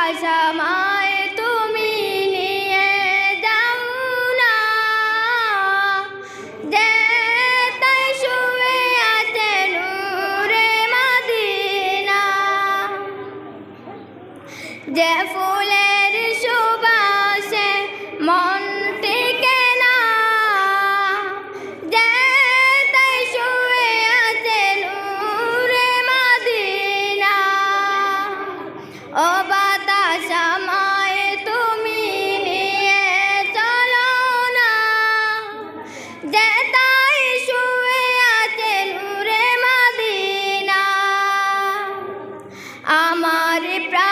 বাতাস আমায় তুমি নিয়ে যাও না, যে তাই শুয়ে আছে নূরে মদিনা, যে ফুলের সুবাসে মন টিকে না, যে তাই শুয়ে আছে নূরে মদিনা। ও বাতাস আমায় তুমি নিয়ে চলো না, যে তাই শুয়ে আছে নূরে মদিনা। আমার প্রাণ